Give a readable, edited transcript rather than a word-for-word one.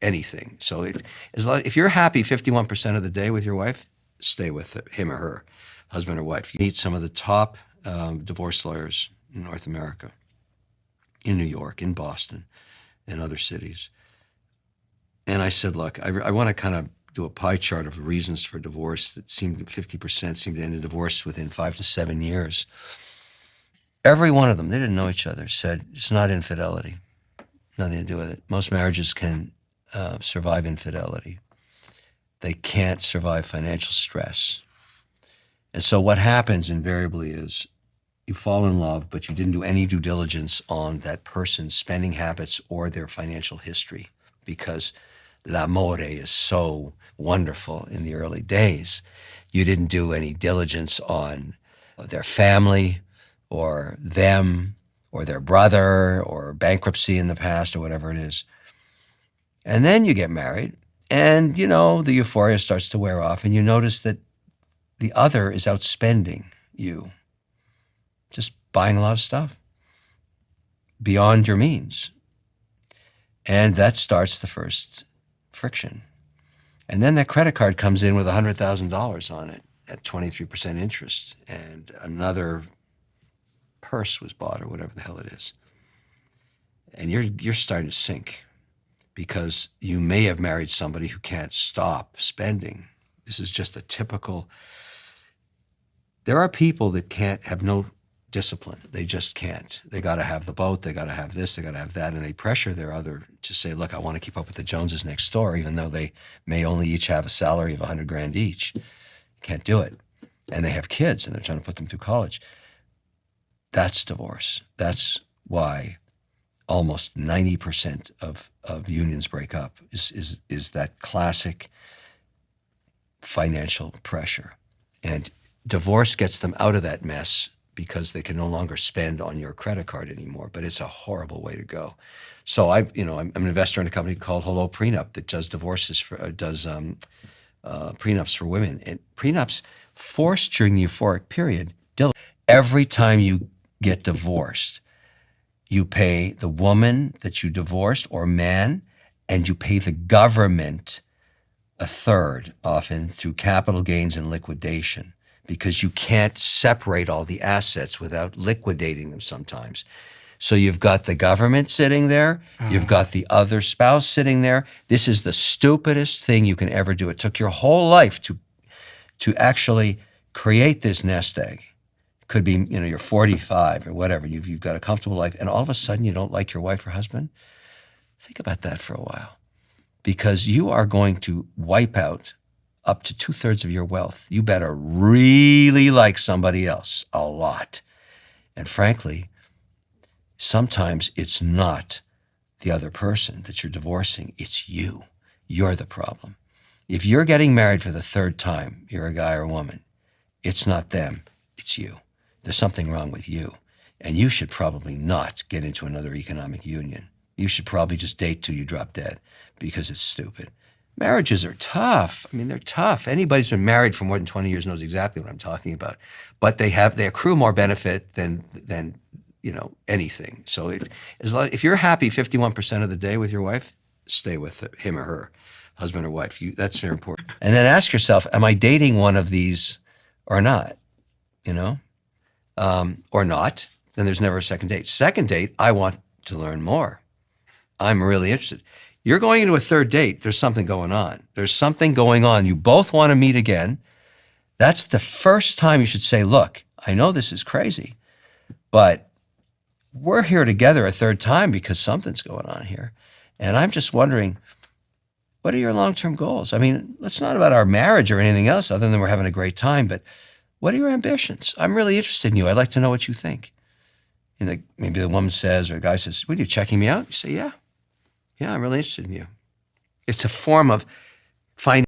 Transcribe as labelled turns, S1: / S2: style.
S1: anything. So if you're happy 51% of the day with your wife, stay with him or her, husband or wife. You meet some of the top divorce lawyers in North America, in New York, in Boston, and other cities. And I said, look, I want to kind of do a pie chart of reasons for divorce that 50% seemed to end in divorce within 5 to 7 years. Every one of them, they didn't know each other, said it's not infidelity, nothing to do with it. Most marriages can survive infidelity. They can't survive financial stress. And so what happens invariably is you fall in love, but you didn't do any due diligence on that person's spending habits or their financial history, because l'amore is so wonderful in the early days. You didn't do any diligence on their family or them or their brother or bankruptcy in the past or whatever it is. And then you get married and, you know, the euphoria starts to wear off and you notice that the other is outspending you, just buying a lot of stuff beyond your means. And that starts the first friction. And then that credit card comes in with $100,000 on it at 23% interest, and another purse was bought or whatever the hell it is. And you're starting to sink because you may have married somebody who can't stop spending. This is just a typical, there are people that have no discipline. They just can't. They got to have the boat, they got to have this, they got to have that, and they pressure their other to say, look, I want to keep up with the Joneses next door, even though they may only each have a salary of $100,000 each. Can't do it. And they have kids and they're trying to put them through college. That's divorce. That's why almost 90% of unions break up is that classic financial pressure. And divorce gets them out of that mess because they can no longer spend on your credit card anymore, but it's a horrible way to go. So I'm an investor in a company called Hello Prenup that does prenups for women. And prenups forced during the euphoric period, every time you get divorced, you pay the woman that you divorced or man, and you pay the government a third, often through capital gains and liquidation, because you can't separate all the assets without liquidating them sometimes. So you've got the government sitting there, you've got the other spouse sitting there. This is the stupidest thing you can ever do. It took your whole life to actually create this nest egg. It could be, you're 45 or whatever, you've got a comfortable life, and all of a sudden you don't like your wife or husband. Think about that for a while, because you are going to wipe out up to 2/3 of your wealth. You better really like somebody else a lot. And frankly, sometimes it's not the other person that you're divorcing, it's you. You're the problem. If you're getting married for the third time, you're a guy or a woman, it's not them, it's you. There's something wrong with you. And you should probably not get into another economic union. You should probably just date till you drop dead, because it's stupid. Marriages are tough. I mean, they're tough. Anybody who's been married for more than 20 years knows exactly what I'm talking about. But they accrue more benefit than anything. So if you're happy 51% of the day with your wife, stay with him or her, husband or wife. That's very important. And then ask yourself, am I dating one of these or not? Or not? Then there's never a second date. Second date, I want to learn more. I'm really interested. You're going into a third date, there's something going on. There's something going on. You both want to meet again. That's the first time you should say, look, I know this is crazy, but we're here together a third time because something's going on here. And I'm just wondering, what are your long-term goals? I mean, it's not about our marriage or anything else other than we're having a great time, but what are your ambitions? I'm really interested in you. I'd like to know what you think. And maybe the woman says, or the guy says, "What, are you checking me out?" You say, yeah. Yeah, I'm really interested in you. It's a form of finding